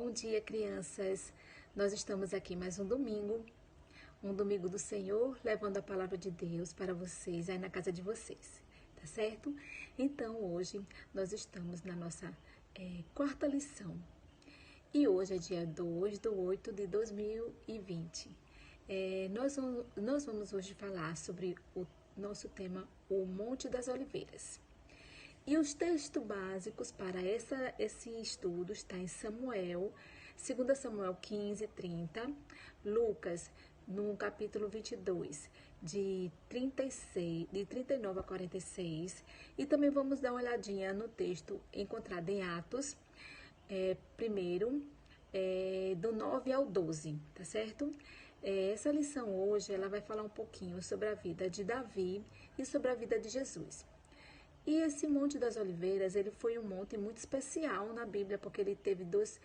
Bom dia, crianças. Nós estamos aqui mais um domingo do Senhor, levando a palavra de Deus para vocês, aí na casa de vocês, tá certo? Então, hoje nós estamos na nossa quarta lição. E hoje é dia 2/8/2020. Nós vamos hoje falar sobre o nosso tema, o Monte das Oliveiras. E os textos básicos para esse estudo está em Samuel, 2 Samuel 15:30, Lucas, no capítulo 22, de 39 a 46, e também vamos dar uma olhadinha no texto encontrado em Atos, do 9 ao 12, tá certo? Essa lição hoje, ela vai falar um pouquinho sobre a vida de Davi e sobre a vida de Jesus. E esse Monte das Oliveiras, ele foi um monte muito especial na Bíblia, porque ele teve duas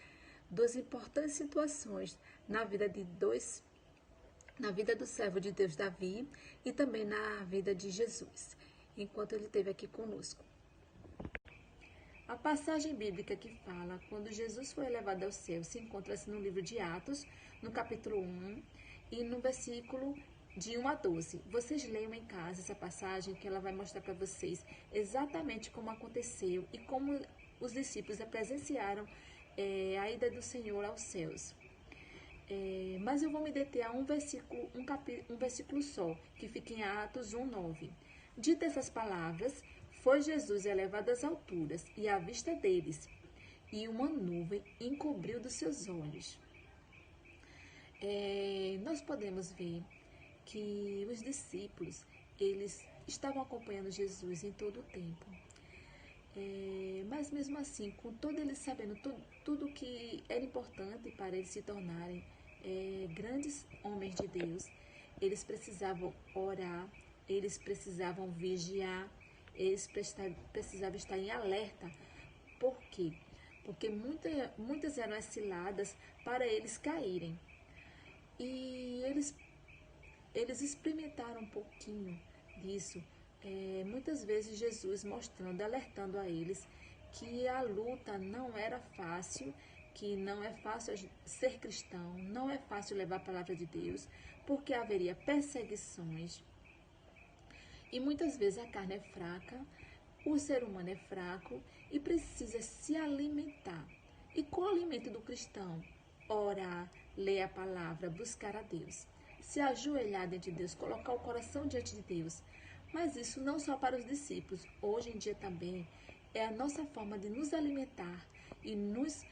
importantes situações na vida do servo de Deus Davi e também na vida de Jesus, enquanto ele esteve aqui conosco. A passagem bíblica que fala quando Jesus foi elevado ao céu se encontra-se no livro de Atos, no capítulo 1 e no versículo de 1 a 12. Vocês leiam em casa essa passagem, que ela vai mostrar para vocês exatamente como aconteceu e como os discípulos presenciaram a ida do Senhor aos céus. Mas eu vou me deter a um versículo só, que fica em Atos 1:9. Dita essas palavras, foi Jesus elevado às alturas e à vista deles, e uma nuvem encobriu dos seus olhos. Nós podemos ver que os discípulos, eles estavam acompanhando Jesus em todo o tempo. Mas mesmo assim, com todo eles sabendo tudo que era importante para eles se tornarem grandes homens de Deus, eles precisavam orar, eles precisavam vigiar, eles precisavam estar em alerta. Por quê? Porque muitas eram as ciladas para eles caírem. E eles experimentaram um pouquinho disso, muitas vezes Jesus mostrando, alertando a eles que a luta não era fácil, que não é fácil ser cristão, não é fácil levar a palavra de Deus, porque haveria perseguições. E muitas vezes a carne é fraca, o ser humano é fraco e precisa se alimentar. E qual é o alimento do cristão? Orar, ler a palavra, buscar a Deus, se ajoelhar diante de Deus, colocar o coração diante de Deus. Mas isso não só para os discípulos, hoje em dia também é a nossa forma de nos alimentar e nos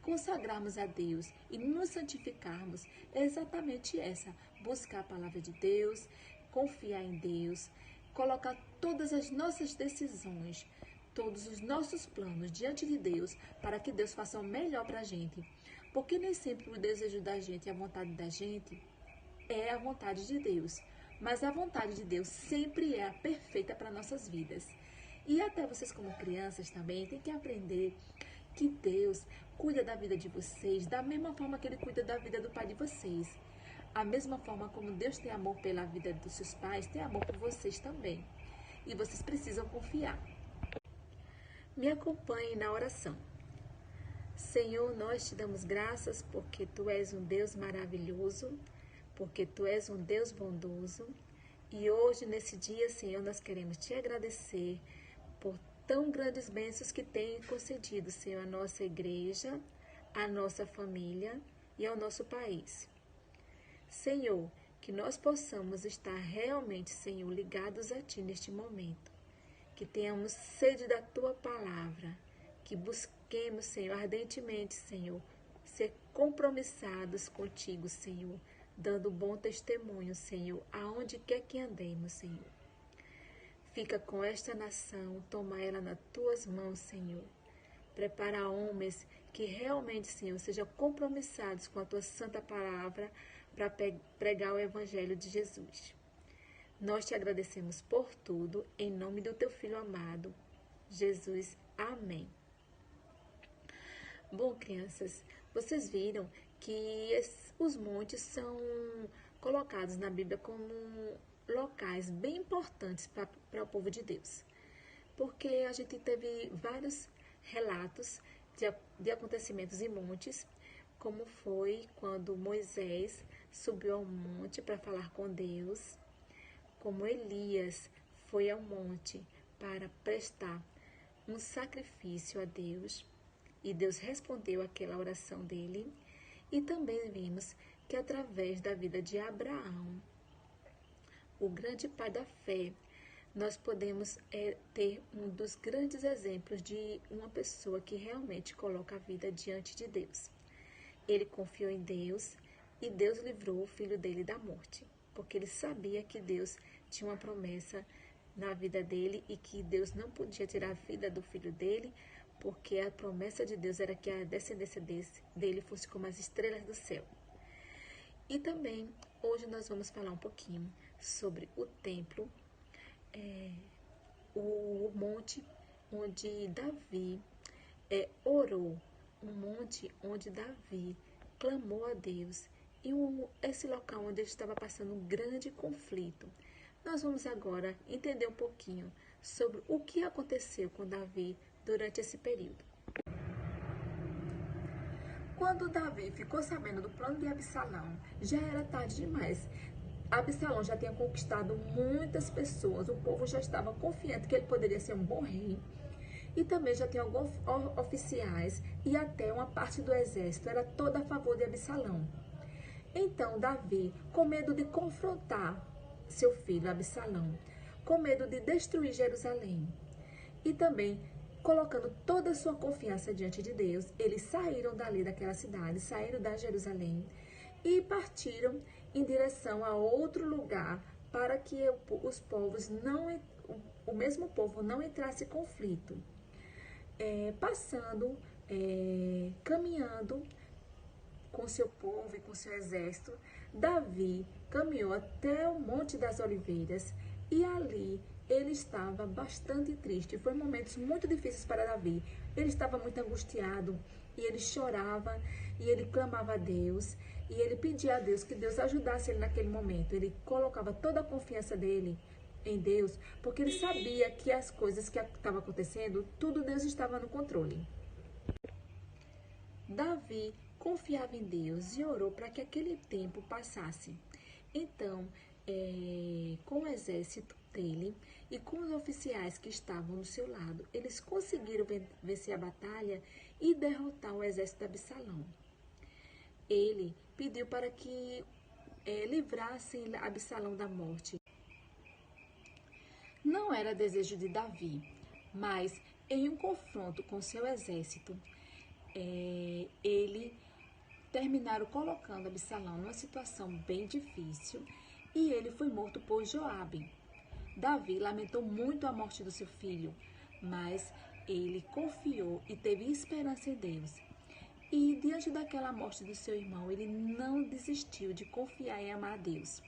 consagrarmos a Deus e nos santificarmos. É exatamente essa, buscar a palavra de Deus, confiar em Deus, colocar todas as nossas decisões, todos os nossos planos diante de Deus, para que Deus faça o melhor para a gente. Porque nem sempre o desejo da gente e a vontade da gente é a vontade de Deus. Mas a vontade de Deus sempre é a perfeita para nossas vidas. E até vocês como crianças também têm que aprender que Deus cuida da vida de vocês da mesma forma que Ele cuida da vida do pai de vocês. A mesma forma como Deus tem amor pela vida dos seus pais, tem amor por vocês também. E vocês precisam confiar. Me acompanhe na oração. Senhor, nós te damos graças porque Tu és um Deus maravilhoso, porque Tu és um Deus bondoso. E hoje, nesse dia, Senhor, nós queremos Te agradecer por tão grandes bênçãos que tem concedido, Senhor, à nossa igreja, à nossa família e ao nosso país. Senhor, que nós possamos estar realmente, Senhor, ligados a Ti neste momento. Que tenhamos sede da Tua palavra, que busquemos, Senhor, ardentemente, Senhor, ser compromissados contigo, Senhor, dando bom testemunho, Senhor, aonde quer que andemos, Senhor. Fica com esta nação, toma ela nas Tuas mãos, Senhor. Prepara homens que realmente, Senhor, sejam compromissados com a Tua santa palavra para pregar o Evangelho de Jesus. Nós Te agradecemos por tudo, em nome do Teu Filho amado, Jesus. Amém. Bom, crianças, vocês viram que os montes são colocados na Bíblia como locais bem importantes para o povo de Deus. Porque a gente teve vários relatos de acontecimentos em montes, como foi quando Moisés subiu ao monte para falar com Deus, como Elias foi ao monte para prestar um sacrifício a Deus, e Deus respondeu aquela oração dele. E também vimos que através da vida de Abraão, o grande pai da fé, nós podemos ter um dos grandes exemplos de uma pessoa que realmente coloca a vida diante de Deus. Ele confiou em Deus e Deus livrou o filho dele da morte, porque ele sabia que Deus tinha uma promessa na vida dele e que Deus não podia tirar a vida do filho dele, porque a promessa de Deus era que a descendência dele fosse como as estrelas do céu. E também, hoje nós vamos falar um pouquinho sobre o templo, o monte onde Davi orou, um monte onde Davi clamou a Deus, e esse local onde ele estava passando um grande conflito. Nós vamos agora entender um pouquinho sobre o que aconteceu com Davi durante esse período. Quando Davi ficou sabendo do plano de Absalão, já era tarde demais. Absalão já tinha conquistado muitas pessoas, o povo já estava confiante que ele poderia ser um bom rei. E também já tinha alguns oficiais e até uma parte do exército era toda a favor de Absalão. Então Davi, com medo de confrontar seu filho Absalão, com medo de destruir Jerusalém, e também colocando toda a sua confiança diante de Deus, eles saíram dali daquela cidade, saíram da Jerusalém e partiram em direção a outro lugar para que os povos o mesmo povo não entrasse em conflito. Caminhando com seu povo e com seu exército, Davi caminhou até o Monte das Oliveiras e ali ele estava bastante triste. Foi momentos muito difíceis para Davi. Ele estava muito angustiado e ele chorava e ele clamava a Deus e ele pedia a Deus que Deus ajudasse ele naquele momento. Ele colocava toda a confiança dele em Deus, porque ele sabia que as coisas que estavam acontecendo, tudo Deus estava no controle. Davi confiava em Deus e orou para que aquele tempo passasse. Então, com o exército dele e com os oficiais que estavam do seu lado, eles conseguiram vencer a batalha e derrotar o exército de Absalão. Ele pediu para que livrassem Absalão da morte. Não era desejo de Davi, mas em um confronto com seu exército, ele terminaram colocando Absalão numa situação bem difícil e ele foi morto por Joabe. Davi lamentou muito a morte do seu filho, mas ele confiou e teve esperança em Deus. E diante daquela morte do seu irmão, ele não desistiu de confiar e amar a Deus.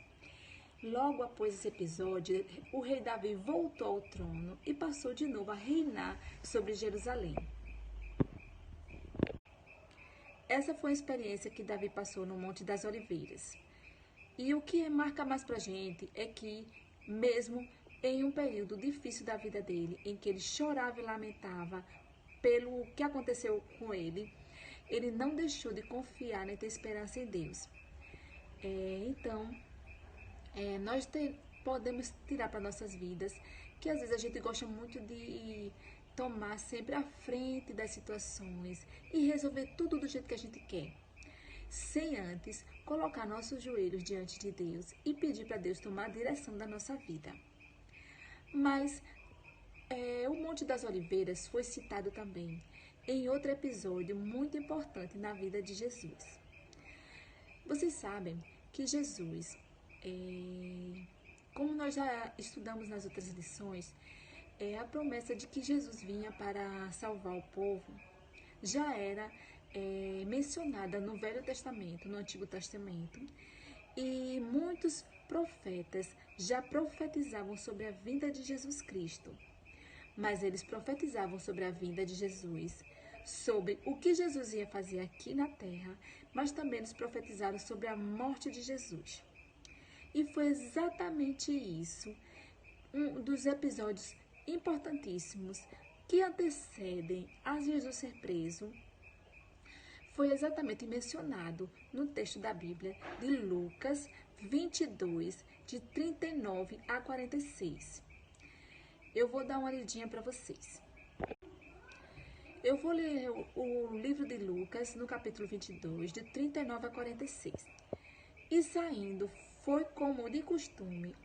Logo após esse episódio, o rei Davi voltou ao trono e passou de novo a reinar sobre Jerusalém. Essa foi a experiência que Davi passou no Monte das Oliveiras. E o que marca mais pra gente é que, mesmo em um período difícil da vida dele, em que ele chorava e lamentava pelo que aconteceu com ele não deixou de confiar nem ter esperança em Deus. Nós podemos tirar para nossas vidas que às vezes a gente gosta muito de tomar sempre a frente das situações e resolver tudo do jeito que a gente quer, sem antes colocar nossos joelhos diante de Deus e pedir para Deus tomar a direção da nossa vida. Mas o Monte das Oliveiras foi citado também em outro episódio muito importante na vida de Jesus. Vocês sabem que Jesus, como nós já estudamos nas outras lições, a promessa de que Jesus vinha para salvar o povo já era mencionada no Velho Testamento, no Antigo Testamento, e muitos profetas já profetizavam sobre a vinda de Jesus Cristo. Mas eles profetizavam sobre a vinda de Jesus, sobre o que Jesus ia fazer aqui na terra, mas também eles profetizaram sobre a morte de Jesus. E foi exatamente isso, um dos episódios importantíssimos que antecedem a Jesus ser preso foi exatamente mencionado no texto da Bíblia de Lucas 22, de 39 a 46. Eu vou dar uma lidinha para vocês. Eu vou ler o livro de Lucas, no capítulo 22, de 39 a 46. E saindo, foi como de costume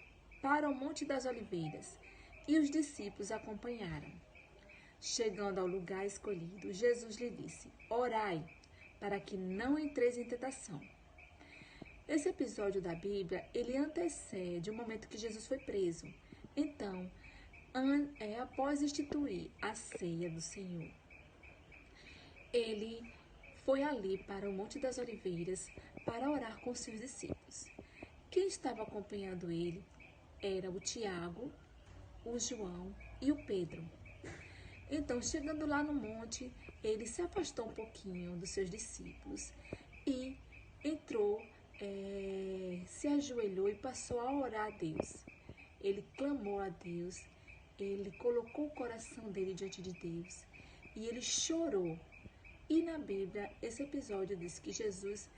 para o Monte das Oliveiras, e os discípulos acompanharam. Chegando ao lugar escolhido, Jesus lhe disse: orai, para que não entreis em tentação. Esse episódio da Bíblia, ele antecede o momento que Jesus foi preso. Então, após instituir a ceia do Senhor, ele foi ali para o Monte das Oliveiras para orar com seus discípulos. Quem estava acompanhando ele era o Tiago, o João e o Pedro. Então, chegando lá no monte, ele se afastou um pouquinho dos seus discípulos e entrou, se ajoelhou e passou a orar a Deus. Ele clamou a Deus, ele colocou o coração dele diante de Deus e ele chorou. E na Bíblia, esse episódio diz que Jesus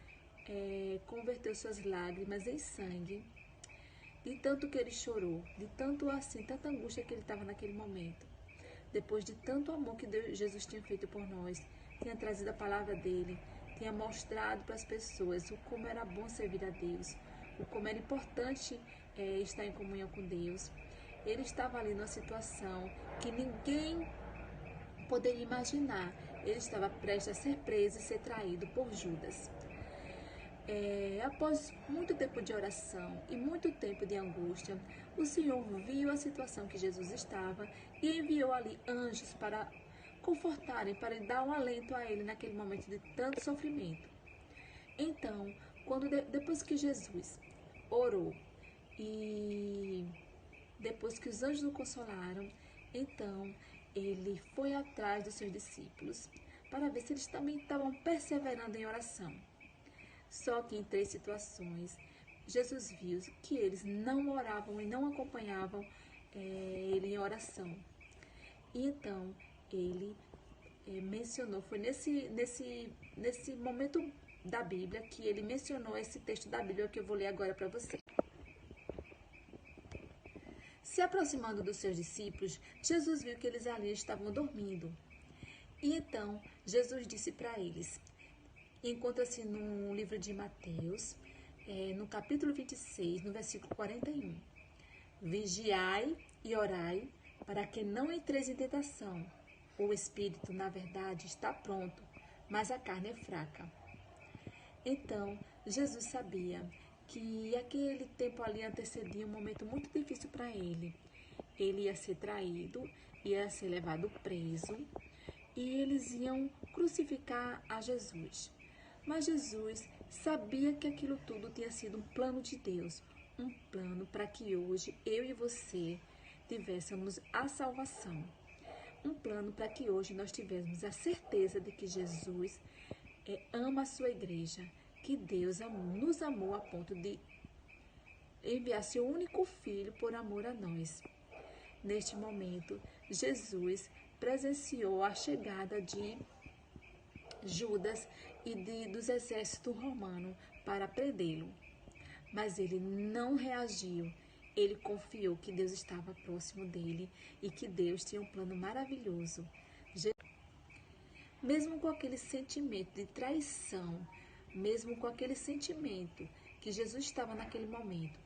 converteu suas lágrimas em sangue, de tanto que ele chorou, de tanto assim, tanta angústia que ele estava naquele momento. Depois de tanto amor que Jesus tinha feito por nós, tinha trazido a palavra dele, tinha mostrado para as pessoas o como era bom servir a Deus, o como era importante estar em comunhão com Deus. Ele estava ali numa situação que ninguém poderia imaginar. Ele estava prestes a ser preso e ser traído por Judas. Após muito tempo de oração e muito tempo de angústia, o Senhor viu a situação que Jesus estava e enviou ali anjos para confortarem, para dar um alento a ele naquele momento de tanto sofrimento. Então, depois que Jesus orou e depois que os anjos o consolaram, então ele foi atrás dos seus discípulos para ver se eles também estavam perseverando em oração. Só que em 3 situações, Jesus viu que eles não oravam e não acompanhavam ele em oração. E então, ele mencionou, foi nesse momento da Bíblia que ele mencionou esse texto da Bíblia que eu vou ler agora para você. Se aproximando dos seus discípulos, Jesus viu que eles ali estavam dormindo. E então, Jesus disse para eles, encontra-se no livro de Mateus, no capítulo 26, no versículo 41. Vigiai e orai, para que não entreis em tentação. O espírito, na verdade, está pronto, mas a carne é fraca. Então, Jesus sabia que aquele tempo ali antecedia um momento muito difícil para ele. Ele ia ser traído, ia ser levado preso e eles iam crucificar a Jesus. Mas Jesus sabia que aquilo tudo tinha sido um plano de Deus, um plano para que hoje eu e você tivéssemos a salvação. Um plano para que hoje nós tivéssemos a certeza de que Jesus ama a sua igreja, que Deus nos amou a ponto de enviar seu único filho por amor a nós. Neste momento, Jesus presenciou a chegada de Judas e dos exércitos romanos para prendê-lo. Mas ele não reagiu. Ele confiou que Deus estava próximo dele e que Deus tinha um plano maravilhoso. Mesmo com aquele sentimento de traição, mesmo com aquele sentimento que Jesus estava naquele momento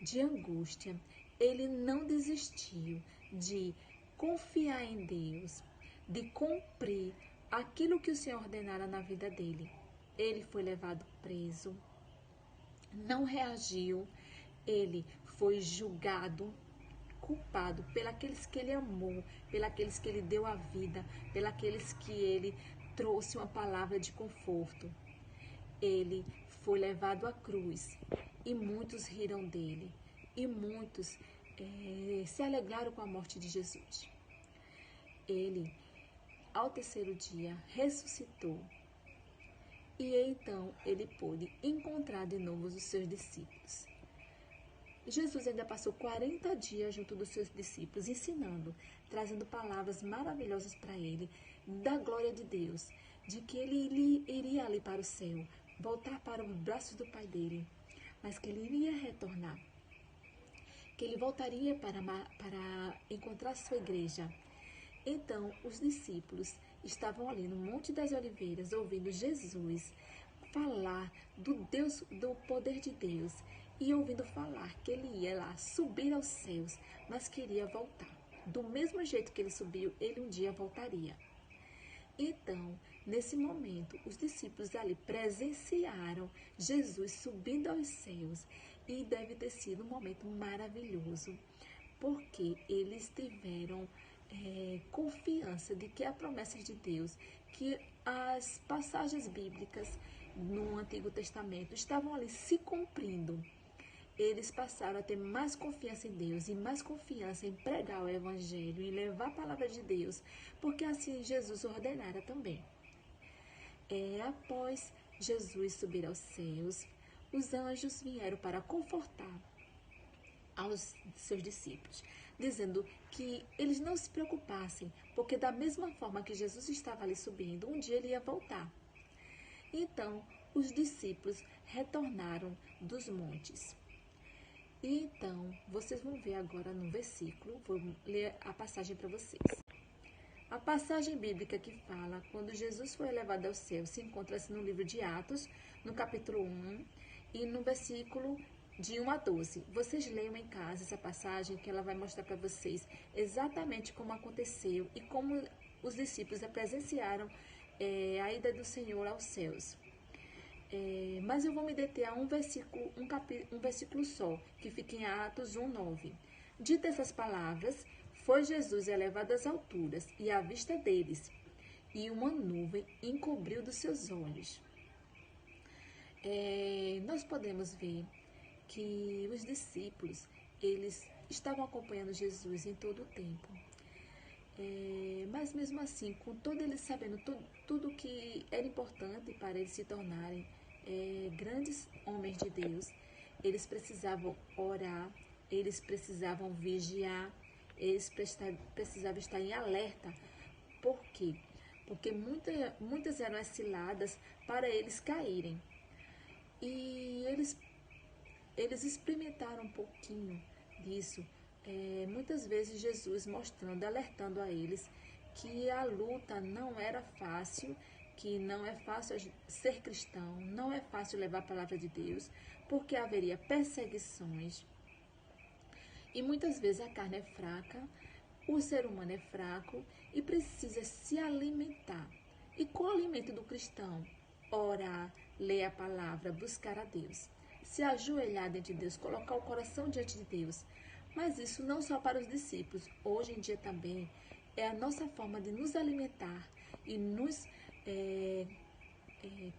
de angústia, ele não desistiu de confiar em Deus, de cumprir aquilo que o Senhor ordenara na vida dele. Ele foi levado preso, não reagiu, ele foi julgado, culpado pelos que ele amou, pelos que ele deu a vida, pelos que ele trouxe uma palavra de conforto. Ele foi levado à cruz e muitos riram dele e muitos se alegraram com a morte de Jesus. Ele, ao 3º dia, ressuscitou e então ele pôde encontrar de novo os seus discípulos. Jesus ainda passou 40 dias junto dos seus discípulos, ensinando, trazendo palavras maravilhosas para ele, da glória de Deus, de que ele iria ali para o céu, voltar para os braços do Pai dele, mas que ele iria retornar, que ele voltaria para encontrar sua igreja. Então, os discípulos estavam ali no Monte das Oliveiras, ouvindo Jesus falar do poder de Deus, e ouvindo falar que ele ia lá subir aos céus, mas queria voltar. Do mesmo jeito que ele subiu, ele um dia voltaria. Então, nesse momento, os discípulos ali presenciaram Jesus subindo aos céus, e deve ter sido um momento maravilhoso, porque eles tiveram confiança de que a promessa de Deus, que as passagens bíblicas no Antigo Testamento estavam ali se cumprindo. Eles passaram a ter mais confiança em Deus e mais confiança em pregar o Evangelho e levar a palavra de Deus, porque assim Jesus ordenara também. Após Jesus subir aos céus, os anjos vieram para confortar aos seus discípulos, dizendo que eles não se preocupassem, porque da mesma forma que Jesus estava ali subindo, um dia ele ia voltar. Então, os discípulos retornaram dos montes. E então, vocês vão ver agora no versículo, vou ler a passagem para vocês. A passagem bíblica que fala quando Jesus foi elevado ao céu se encontra-se no livro de Atos, no capítulo 1 e no versículo de 1 a 12. Vocês leiam em casa essa passagem, que ela vai mostrar para vocês exatamente como aconteceu e como os discípulos presenciaram a ida do Senhor aos céus. Mas eu vou me deter a um versículo só, que fica em Atos 1, 9. Dita essas palavras, foi Jesus elevado às alturas e à vista deles, e uma nuvem encobriu dos seus olhos. Nós podemos ver que os discípulos, eles estavam acompanhando Jesus em todo o tempo. Mas mesmo assim, com todo eles sabendo tudo que era importante para eles se tornarem grandes homens de Deus, eles precisavam orar, eles precisavam vigiar, eles precisavam estar em alerta. Por quê? Porque muitas eram as ciladas para eles caírem. E eles experimentaram um pouquinho disso. Muitas vezes Jesus mostrando, alertando a eles que a luta não era fácil, que não é fácil ser cristão, não é fácil levar a palavra de Deus, porque haveria perseguições. E muitas vezes a carne é fraca, o ser humano é fraco e precisa se alimentar. E qual o alimento do cristão? Orar, ler a palavra, buscar a Deus, se ajoelhar diante de Deus, colocar o coração diante de Deus. Mas isso não só para os discípulos, hoje em dia também é a nossa forma de nos alimentar e nos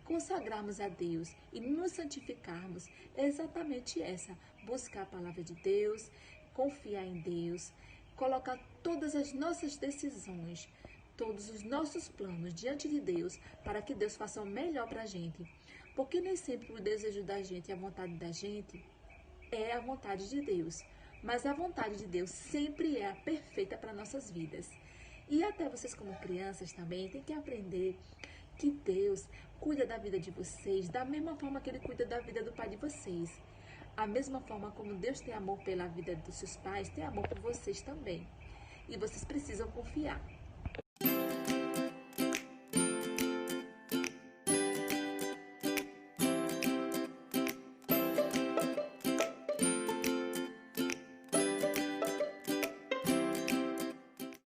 consagrarmos a Deus e nos santificarmos. É exatamente essa, buscar a palavra de Deus, confiar em Deus, colocar todas as nossas decisões, todos os nossos planos diante de Deus, para que Deus faça o melhor para a gente. Porque nem sempre o desejo da gente e a vontade da gente é a vontade de Deus. Mas a vontade de Deus sempre é a perfeita para nossas vidas. E até vocês como crianças também têm que aprender que Deus cuida da vida de vocês da mesma forma que Ele cuida da vida do pai de vocês. A mesma forma como Deus tem amor pela vida dos seus pais, tem amor por vocês também. E vocês precisam confiar.